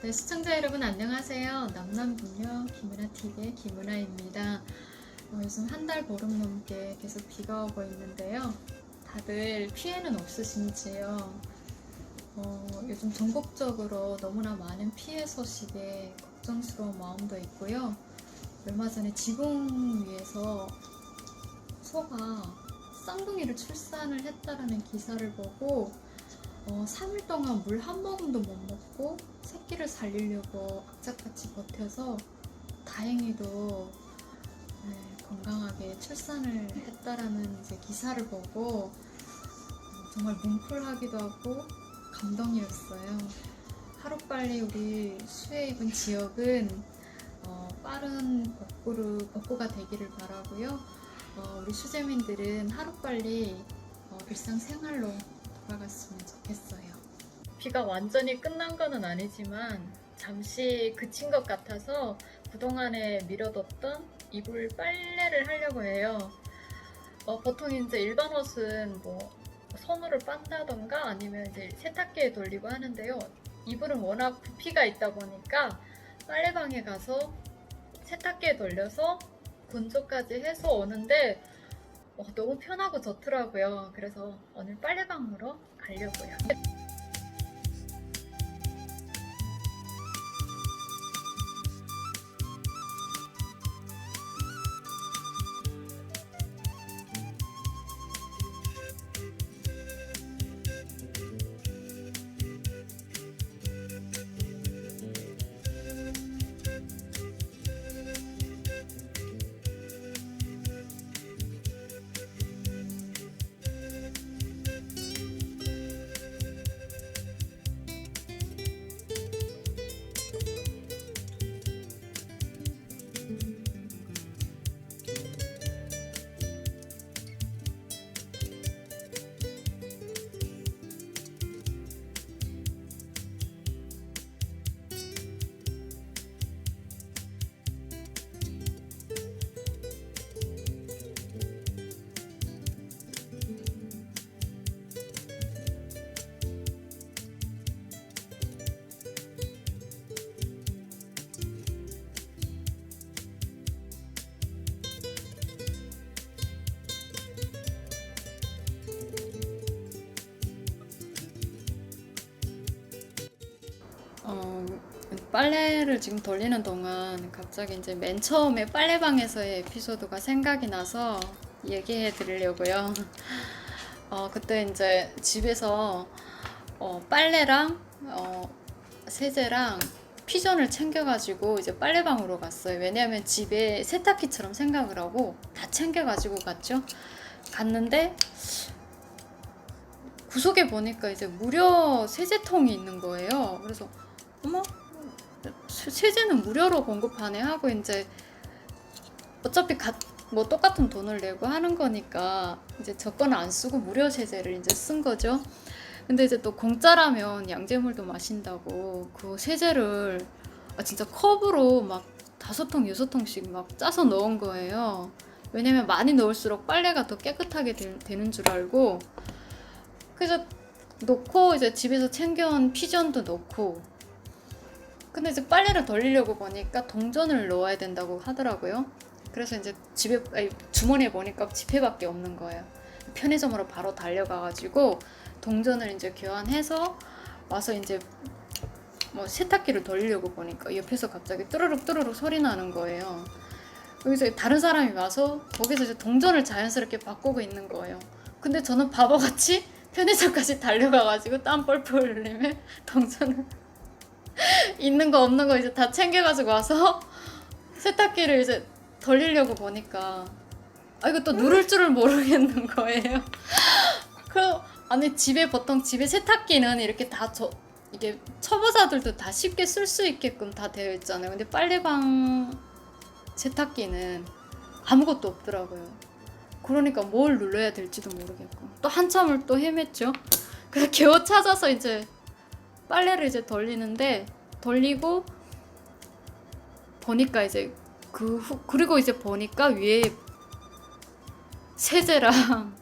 네, 시청자 여러분 안녕하세요. 남남북녀 김은하TV의 김은하입니다. 요즘 한 달 보름 넘게 계속 비가 오고 있는데요. 다들 피해는 없으신지요? 요즘 전국적으로 너무나 많은 피해 소식에 걱정스러운 마음도 있고요. 얼마 전에 지붕 위에서 소가 쌍둥이를 출산을 했다라는 기사를 보고 3일 동안 물 한 모금도 못 먹고 새끼를 살리려고 악착같이 버텨서 다행히도 건강하게 출산을 했다라는 이제 기사를 보고 정말 뭉클하기도 하고 감동이었어요. 하루빨리 우리 수해 입은 지역은 빠른 복구가 되기를 바라고요. 우리 수재민들은 하루빨리 일상생활로 돌아갔으면 좋겠어요. 비가 완전히 끝난 거는 아니지만 잠시 그친 것 같아서 그동안에 미뤄뒀던 이불 빨래를 하려고 해요. 보통 이제 일반 옷은 뭐 손으로 빤다던가 아니면 이제 세탁기에 돌리고 하는데요. 이불은 워낙 부피가 있다 보니까 빨래방에 가서 세탁기에 돌려서 건조까지 해서 오는데 너무 편하고 좋더라고요. 그래서 오늘 빨래방으로 가려고요. 빨래를 지금 돌리는 동안 갑자기 이제 맨 처음에 빨래방에서의 에피소드가 생각이 나서 얘기해 드리려고요. 그때 이제 집에서 빨래랑 세제랑 피전을 챙겨가지고 이제 빨래방으로 갔어요. 왜냐하면 집에 세탁기처럼 생각을 하고 다 챙겨가지고 갔죠. 갔는데 구석에 보니까 이제 무료 세제통이 있는 거예요. 그래서 어머, 세제는 무료로 공급하네 하고 이제 어차피 뭐 똑같은 돈을 내고 하는 거니까 이제 저거는 안 쓰고 무료 세제를 이제 쓴 거죠. 근데 이제 또 공짜라면 양재물도 마신다고 그 세제를 진짜 컵으로 막 5통, 6통씩 막 짜서 넣은 거예요. 왜냐면 많이 넣을수록 빨래가 더 깨끗하게 되는 줄 알고. 그래서 넣고 이제 집에서 챙겨온 피전도 넣고. 근데 이제 빨래를 돌리려고 보니까 동전을 넣어야 된다고 하더라고요. 그래서 이제 주머니에 보니까 지폐밖에 없는 거예요. 편의점으로 바로 달려가가지고 동전을 이제 교환해서 와서 이제 뭐 세탁기를 돌리려고 보니까 옆에서 갑자기 뚜루룩 뚜루룩 소리 나는 거예요. 여기서 다른 사람이 와서 거기서 이제 동전을 자연스럽게 바꾸고 있는 거예요. 근데 저는 바보같이 편의점까지 달려가가지고 땀 뻘뻘 흘리며 동전을 있는 거 없는 거 이제 다 챙겨가지고 와서 세탁기를 이제 돌리려고 보니까 이거 또 누를 줄을 모르겠는 거예요. 아니 보통 집에 세탁기는 이렇게 이게 초보자들도 다 쉽게 쓸 수 있게끔 다 되어 있잖아요. 근데 빨래방 세탁기는 아무것도 없더라고요. 그러니까 뭘 눌러야 될지도 모르겠고 또 한참을 또 헤맸죠. 그래서 겨우 찾아서 이제 빨래를 이제 돌리고 보니까 이제 그리고 이제 보니까 위에 세제랑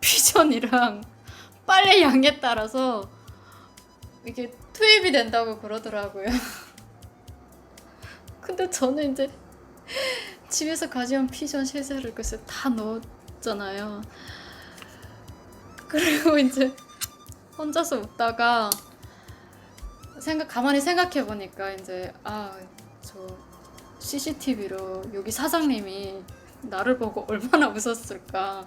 피전이랑 빨래 양에 따라서 이게 투입이 된다고 그러더라고요. 근데 저는 이제 집에서 가져온 피전 세제를 글쎄 다 넣었잖아요. 그리고 이제 혼자서 웃다가 가만히 생각해 보니까 이제 저 CCTV로 여기 사장님이 나를 보고 얼마나 웃었을까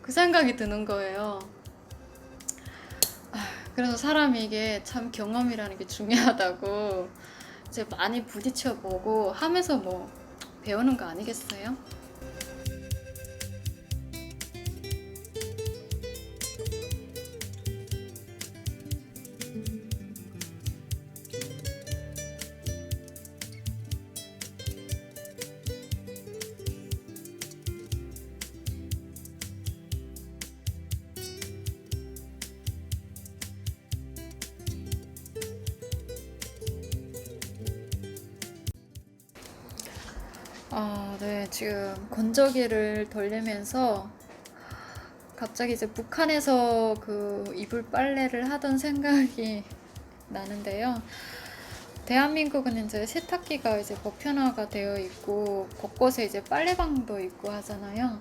그 생각이 드는 거예요. 그래서 사람이 이게 참 경험이라는 게 중요하다고 이제 많이 부딪혀 보고 하면서 뭐 배우는 거 아니겠어요? 네, 지금 건조기를 돌리면서 갑자기 이제 북한에서 그 이불 빨래를 하던 생각이 나는데요. 대한민국은 이제 세탁기가 이제 보편화가 되어 있고 곳곳에 이제 빨래방도 있고 하잖아요.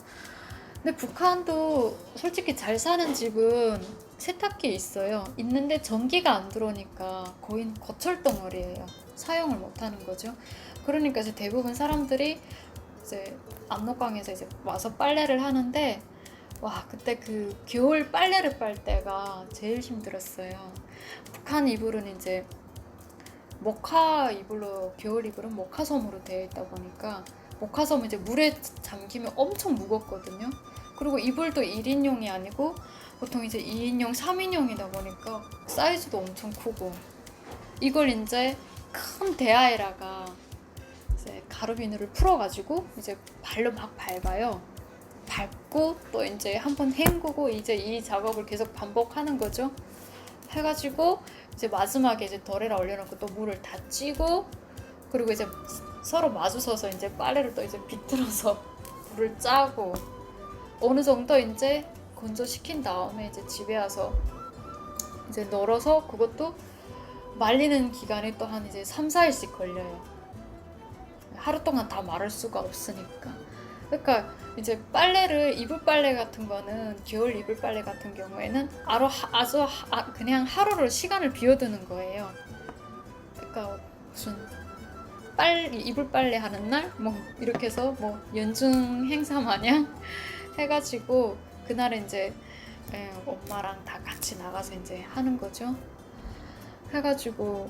근데 북한도 솔직히 잘 사는 집은 세탁기 있어요. 있는데 전기가 안 들어오니까 거의 거철 덩어리예요. 사용을 못 하는 거죠. 그러니까 이제 대부분 사람들이 이제 압록강에서 이제 와서 빨래를 하는데 와, 그때 그 겨울 빨래를 빨 때가 제일 힘들었어요. 북한 이불은 이제 모카 이불로, 겨울 이불은 모카솜으로 되어 있다 보니까 모카솜은 이제 물에 잠기면 엄청 무겁거든요. 그리고 이불도 1인용이 아니고 보통 이제 2인용, 3인용이다 보니까 사이즈도 엄청 크고 이걸 이제 큰 대야에다가 이제 가루비누를 풀어가지고 이제 발로 막 밟아요. 밟고 또 이제 한번 헹구고 이제 이 작업을 계속 반복하는 거죠. 해가지고 이제 마지막에 이제 덜에다 올려놓고 또 물을 다 찌고 그리고 이제 서로 마주서서 이제 빨래를 또 이제 비틀어서 물을 짜고 어느 정도 이제 건조시킨 다음에 이제 집에 와서 이제 널어서 그것도 말리는 기간이 또 한 이제 3, 4일씩 걸려요. 하루 동안 다 마를 수가 없으니까. 그러니까 이제 빨래를 이불 빨래 같은 거는 겨울 이불 빨래 같은 경우에는 그냥 하루를 시간을 비워두는 거예요. 그러니까 무슨 이불 빨래 하는 날 뭐 이렇게 해서 뭐 연중 행사 마냥 해가지고 그날에 이제 엄마랑 다 같이 나가서 이제 하는 거죠. 해가지고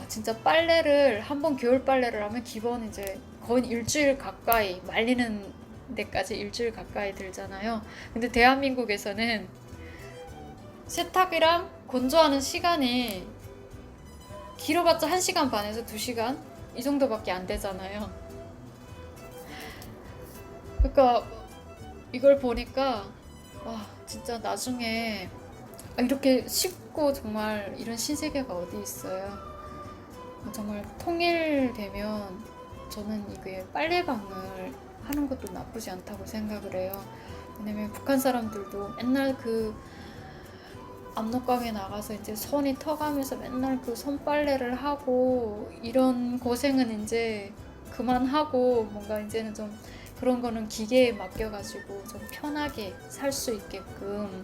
진짜 빨래를 한번 겨울 빨래를 하면 기본 이제 거의 일주일 가까이 말리는 데까지 일주일 가까이 들잖아요. 근데 대한민국에서는 세탁이랑 건조하는 시간이 길어봤자 1시간 반에서 2시간 이 정도밖에 안 되잖아요. 그러니까 이걸 보니까 진짜 나중에 이렇게 쉽고 정말 이런 신세계가 어디 있어요. 정말 통일되면 저는 이게 빨래방을 하는 것도 나쁘지 않다고 생각을 해요. 왜냐면 북한 사람들도 맨날 그 압록강에 나가서 이제 손이 터가면서 맨날 그 손빨래를 하고 이런 고생은 이제 그만하고 뭔가 이제는 좀 그런 거는 기계에 맡겨가지고 좀 편하게 살 수 있게끔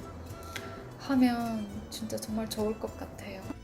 하면 진짜 정말 좋을 것 같아요.